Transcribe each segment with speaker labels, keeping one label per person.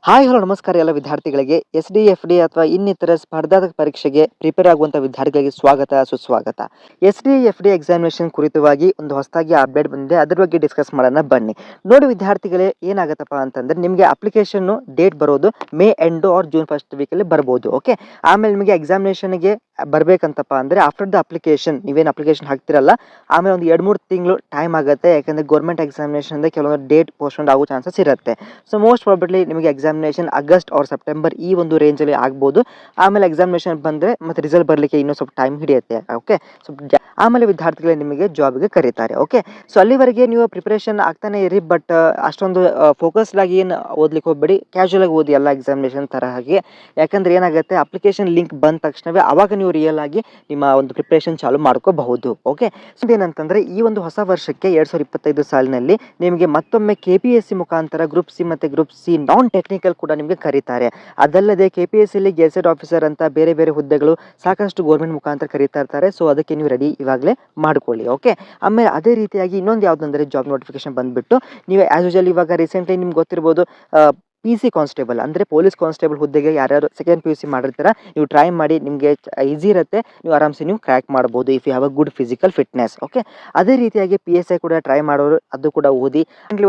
Speaker 1: Hi hello ನಮಸ್ಕಾರ ಎಲ್ಲ ವಿದ್ಯಾರ್ಥಿಗಳಿಗೆ ಎಸ್ ಡಿ ಅಥವಾ ಇನ್ನಿತರ ಸ್ಪರ್ಧಾತ್ಮಕ ಪರೀಕ್ಷೆಗೆ ಪ್ರಿಪೇರ್ ಆಗುವಂಥ ವಿದ್ಯಾರ್ಥಿಗಳಿಗೆ ಸ್ವಾಗತ ಸುಸ್ವಾಗತ. ಎಸ್ ಡಿ ಎಕ್ಸಾಮಿನೇಷನ್ ಕುರಿತವಾಗಿ ಒಂದು ಹೊಸದಾಗಿ ಅಪ್ಡೇಟ್ ಬಂದಿದೆ, ಅದ್ರ ಬಗ್ಗೆ ಡಿಸ್ಕಸ್ ಮಾಡೋಣ ಬನ್ನಿ. ನೋಡಿ ವಿದ್ಯಾರ್ಥಿಗಳೇ, ಏನಾಗುತ್ತಪ್ಪ ಅಂತಂದ್ರೆ ನಿಮಗೆ ಅಪ್ಲಿಕೇಶನ್ ಡೇಟ್ ಬರೋದು May end or June first ವೀಕಲ್ಲಿ ಬರ್ಬೋದು. ಓಕೆ, ಆಮೇಲೆ ನಿಮಗೆ ಎಕ್ಸಾಮಿನೇಷನ್ಗೆ ಬರಬೇಕಂತಪ್ಪ ಅಂದರೆ ಆಫ್ಟರ್ ದ ಅಪ್ಲಿಕೇಶನ್ ನೀವೇನು ಅಪ್ಲಿಕೇಶನ್ ಹಾಕ್ತಿರಲ್ಲ, ಆಮೇಲೆ ಒಂದು 2-3 ತಿಂಗಳು ಟೈಮ್ ಆಗುತ್ತೆ. ಯಾಕಂದರೆ ಗೌರ್ಮೆಂಟ್ ಎಕ್ಸಾಮಿನೇಷನ್ ಕೆಲವೊಂದು ಡೇಟ್ ಪೋಸ್ಟ್ಪೋನ್ ಆಗೋ ಚಾನ್ಸಸ್ ಇರುತ್ತೆ. ಸೊ ಮೋಸ್ಟ್ ಪ್ರಾಬಬ್ಲಿ ನಿಮಗೆ ಎಕ್ಸಾಮಿನೇಷನ್ ಆಗಸ್ಟ್ ಆರ್ ಸೆಪ್ಟೆಂಬರ್ ಈ ಒಂದು ರೇಂಜಲ್ಲಿ ಆಗ್ಬೋದು. ಆಮೇಲೆ ಎಕ್ಸಾಮಿನೇಷನ್ ಬಂದರೆ ಮತ್ತೆ ರಿಸಲ್ಟ್ ಬರಲಿಕ್ಕೆ ಇನ್ನೂ ಸ್ವಲ್ಪ ಟೈಮ್ ಹಿಡಿಯುತ್ತೆ. ಓಕೆ, ಸೊ ಆಮೇಲೆ ವಿದ್ಯಾರ್ಥಿಗಳೇ ನಿಮಗೆ ಜಾಬ್ಗೆ ಕರೀತಾರೆ. ಓಕೆ, ಸೊ ಅಲ್ಲಿವರೆಗೆ ನೀವು ಪ್ರಿಪರೇಷನ್ ಆಗ್ತಾನೆ ಇರಿ, ಬಟ್ ಅಷ್ಟೊಂದು ಫೋಕಸ್ಡ್ ಆಗಿ ಏನು ಓದ್ಲಿಕ್ಕೆ ಹೋಗಬೇಡಿ, ಕ್ಯಾಶುವಲ್ ಆಗಿ ಓದಿ ಎಲ್ಲ ಎಕ್ಸಾಮಿನೇಷನ್ ಥರ ಹಾಗೆ. ಯಾಕಂದ್ರೆ ಏನಾಗುತ್ತೆ, ಅಪ್ಲಿಕೇಶನ್ ಲಿಂಕ್ ಬಂದ ತಕ್ಷಣವೇ ಅವಾಗ ನೀವು ರಿಯಲ್ ಆಗಿ ನಿಮ್ಮ ಒಂದು ಪ್ರಿಪರೇಷನ್ ಚಾಲು ಮಾಡ್ಕೋಬಹುದು. ಓಕೆ, ಸೊ ಏನಂತಂದ್ರೆ ಈ ಒಂದು ಹೊಸ ವರ್ಷಕ್ಕೆ 2025 ಸಾಲಿನಲ್ಲಿ ನಿಮಗೆ ಮತ್ತೊಮ್ಮೆ KPSC ಮುಖಾಂತರ ಗ್ರೂಪ್ ಸಿ ಮತ್ತು ಗ್ರೂಪ್ ಸಿ ನಾನ್ ಟೆಕ್ನಿಕಲ್ ಕೂಡ ನಿಮಗೆ ಕರೀತಾರೆ. ಅದಲ್ಲದೆ KPSC ಗೆಜೆಟ್ ಆಫೀಸರ್ ಅಂತ ಬೇರೆ ಬೇರೆ ಹುದ್ದೆಗಳು ಸಾಕಷ್ಟು ಗೌರ್ಮೆಂಟ್ ಮುಖಾಂತರ ಕರೀತಾ ಇರ್ತಾರೆ. ಸೊ ಅದಕ್ಕೆ ನೀವು ರೆಡಿ ಇವಾಗಲೇ ಮಾಡ್ಕೊಳ್ಳಿ. ಓಕೆ, ಆಮೇಲೆ ಅದೇ ರೀತಿಯಾಗಿ ಇನ್ನೊಂದು ಯಾವುದಂದ್ರೆ ಜಾಬ್ ನೋಟಿಫಿಕೇಶನ್ ಬಂದ್ಬಿಟ್ಟು ನೀವು ಆಸ್ ಯೂಶುವಲ್ ಇವಾಗ ರೀಸೆಂಟ್ಲಿ ನಿಮ್ಗೆ ಗೊತ್ತಿರ್ಬೋದು, PC ಕಾನ್ಸ್ಟೇಬಲ್ ಅಂದರೆ ಪೊಲೀಸ್ ಕಾನ್ಸ್ಟೇಬಲ್ ಹುದ್ದೆಗೆ ಯಾರ್ಯಾರು ಸೆಕೆಂಡ್ PUC ಮಾಡಿರ್ತೀರ ನೀವು ಟ್ರೈ ಮಾಡಿ, ನಿಮಗೆ ಈಸಿ ಇರುತ್ತೆ, ನೀವು ಆರಾಮ್ಸೆ ನೀವು ಕ್ರ್ಯಾಕ್ ಮಾಡ್ಬೋದು if you have a good physical fitness. Okay, ಅದೇ ರೀತಿಯಾಗಿ PSI ಕೂಡ ಟ್ರೈ ಮಾಡೋರು ಅದು ಕೂಡ ಓದಿ.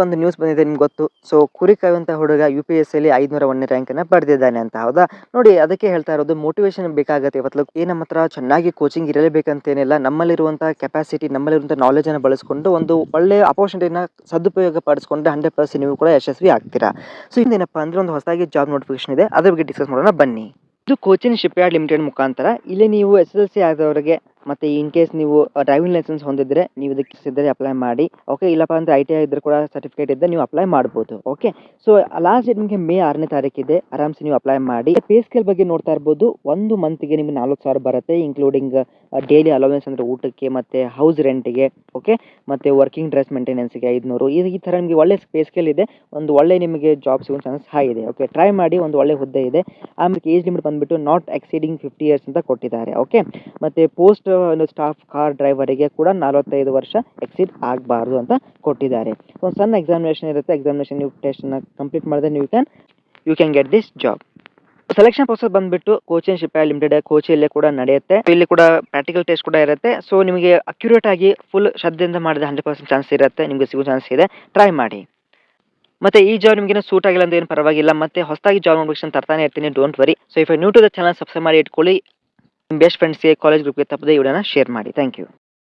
Speaker 1: ಒಂದು ನ್ಯೂಸ್ ಬಂದಿದೆ ನಿಮ್ಗೆ ಗೊತ್ತು. ಸೊ ಕುರಿ ಕಾಯುವಂಥ ಹುಡುಗ UPSCಯಲ್ಲಿ 501ನೇ ರ್ಯಾಂಕನ್ನು ಪಡೆದಿದ್ದಾನೆ ಅಂತ. ಹೌದಾ, ನೋಡಿ ಅದಕ್ಕೆ ಹೇಳ್ತಾ ಇರೋದು, ಮೋಟಿವೇಶನ್ ಬೇಕಾಗುತ್ತೆ. ಇವತ್ತು ನಮ್ಮ ಹತ್ರ ಚೆನ್ನಾಗಿ ಕೋಚಿಂಗ್ ಇರಲೇಬೇಕಂತೇನಿಲ್ಲ, ನಮ್ಮಲ್ಲಿರುವಂಥ ಕೆಪಾಸಿಟಿ, ನಮ್ಮಲ್ಲಿರುವಂಥ ನಾಲೆಜನ್ನು ಬಳಸ್ಕೊಂಡು ಒಂದು ಒಳ್ಳೆಯ ಅಪರ್ಚುನಿಟಿನ ಸದುಪಯೋಗ ಪಡಿಸ್ಕೊಂಡ್ರೆ 100% ನೀವು ಕೂಡ ಯಶಸ್ವಿ ಆಗ್ತೀರಾ. ಸೊ ಏನಪ್ಪ ಅಂದ್ರೆ ಒಂದು ಹೊಸದಾಗಿ ಜಾಬ್ ನೋಟಿಫಿಕೇಶನ್ ಇದೆ, ಅದ್ರ ಬಗ್ಗೆ ಡಿಸ್ಕಸ್ ಮಾಡೋಣ ಬನ್ನಿ. ಇದು ಕೋಚಿನ್ ಶಿಪ್ಯಾರ್ಡ್ ಲಿಮಿಟೆಡ್ ಮುಖಾಂತರ. ಇಲ್ಲಿ ನೀವು SSLC ಆದವರಿಗೆ ಮತ್ತೆ ಇನ್ ಕೇಸ್ ನೀವು ಡ್ರೈವಿಂಗ್ ಲೈಸೆನ್ಸ್ ಹೊಂದಿದ್ರೆ ನೀವು ಇದಕ್ಕೆ ಇದ್ದರೆ ಅಪ್ಲೈ ಮಾಡಿ. ಓಕೆ, ಇಲ್ಲಪ್ಪ ಅಂದ್ರೆ ITI ಇದ್ರೂ ಕೂಡ ಸರ್ಟಿಫಿಕೇಟ್ ಇದ್ದರೆ ನೀವು ಅಪ್ಲೈ ಮಾಡ್ಬೋದು. ಓಕೆ, ಸೊ ಲಾಸ್ಟ್ ಡೇಟ್ ನಿಮಗೆ ಮೇ 6ನೇ ತಾರೀಕಿದೆ, ಆರಾಮ್ಸೆ ನೀವು ಅಪ್ಲೈ ಮಾಡಿ. ಪೇ ಸ್ಕೇಲ್ ಬಗ್ಗೆ ನೋಡ್ತಾ ಇರ್ಬೋದು, ಒಂದು ಮಂತ್ಗೆ ನಿಮಗೆ 40,000 ಬರುತ್ತೆ, ಇನ್ಕ್ಲೂಡಿಂಗ್ ಡೈಲಿ ಅಲವೆನ್ಸ್ ಅಂದರೆ ಊಟಕ್ಕೆ ಮತ್ತು ಹೌಸ್ ರೆಂಟಿಗೆ. ಓಕೆ, ಮತ್ತು ವರ್ಕಿಂಗ್ ಡ್ರೆಸ್ ಮೇಂಟೆನೆನ್ಸ್ಗೆ 500. ಈ ಥರ ನಿಮಗೆ ಒಳ್ಳೆ ಪೇ ಸ್ಕೇಲ್ ಇದೆ, ಒಂದು ಒಳ್ಳೆ ನಿಮಗೆ ಜಾಬ್ ಸಿಗೋ ಚಾನ್ಸಸ್ ಹೈ ಇದೆ. ಓಕೆ, ಟ್ರೈ ಮಾಡಿ, ಒಂದು ಒಳ್ಳೆ ಹುದ್ದೆ ಇದೆ. ಆಮೇಲೆ ಏಜ್ ಲಿಮಿಟ್ ಬಂದುಬಿಟ್ಟು ನಾಟ್ ಎಕ್ಸೀಡಿಂಗ್ 50 years ಅಂತ ಕೊಟ್ಟಿದ್ದಾರೆ. ಓಕೆ, ಮತ್ತು ಪೋಸ್ಟ್ ಸ್ಟಾಫ್ ಕಾರ್ ಡ್ರೈವರಿಗೆ ಕೂಡ 45 ವರ್ಷ ಎಕ್ಸೀಡ್ ಆಗಬಾರ್ದು ಅಂತ ಕೊಟ್ಟಿದ್ದಾರೆ. ಒಂದು ಸಣ್ಣ ಎಕ್ಸಾಮಿನೇಷನ್ ಇರುತ್ತೆ, ಎಕ್ಸಾಮಿನೇಷನ್ ನೀವು ಟೆಸ್ಟನ್ನು ಕಂಪ್ಲೀಟ್ ಮಾಡಿದ್ರೆ you can get this job. Selection process ಬಂದ್ಬಿಟ್ಟು ಕೋಚಿನ್ ಶಿಪ್ಯಾರ್ಡ್ ಲಿಮಿಟೆಡ್ ಕೋಚಿಯಲ್ಲೇ ಕೂಡ ನಡೆಯುತ್ತೆ. ಇಲ್ಲಿ ಕೂಡ ಪ್ರಾಕ್ಟಿಕಲ್ ಟೆಸ್ಟ್ ಕೂಡ ಇರುತ್ತೆ. ಸೊ ನಿಮಗೆ ಅಕ್ಯುರೇಟ್ ಆಗಿ ಫುಲ್ ಶ್ರದ್ಧೆಯಿಂದ ಮಾಡಿದ್ರೆ 100% ಚಾನ್ಸ್ ಇರುತ್ತೆ, ನಿಮಗೆ ಸಿಗೋ ಚಾನ್ಸ್ ಇದೆ. ಟ್ರೈ ಮಾಡಿ. ಮತ್ತೆ ಈ ಜಾಬ್ ನಿಮಗೆ ಸೂಟ್ ಆಗಿಲ್ಲ ಅಂದ್ರೆ ಏನು ಪರವಾಗಿಲ್ಲ, ಮತ್ತೆ ಹೊಸದಾಗಿ ಜಾಬ್ ನೋಟಿಫಿಕೇಶನ್ ತರ್ತಾನೆ ಇರ್ತೀನಿ, don't worry. So if you new to the channel, subscribe ಮಾಡಿ ಇಟ್ಕೊಳ್ಳಿ. ನಿಮ್ಮ ಬೆಸ್ಟ್ ಫ್ರೆಂಡ್ಸ್ಗೆ, ಕಾಲೇಜ್ ಗ್ರೂಪ್ಗೆ ತಪ್ಪದೆ ಈ ವಿಡಿಯೋನ ಶೇರ್ ಮಾಡಿ. Thank you.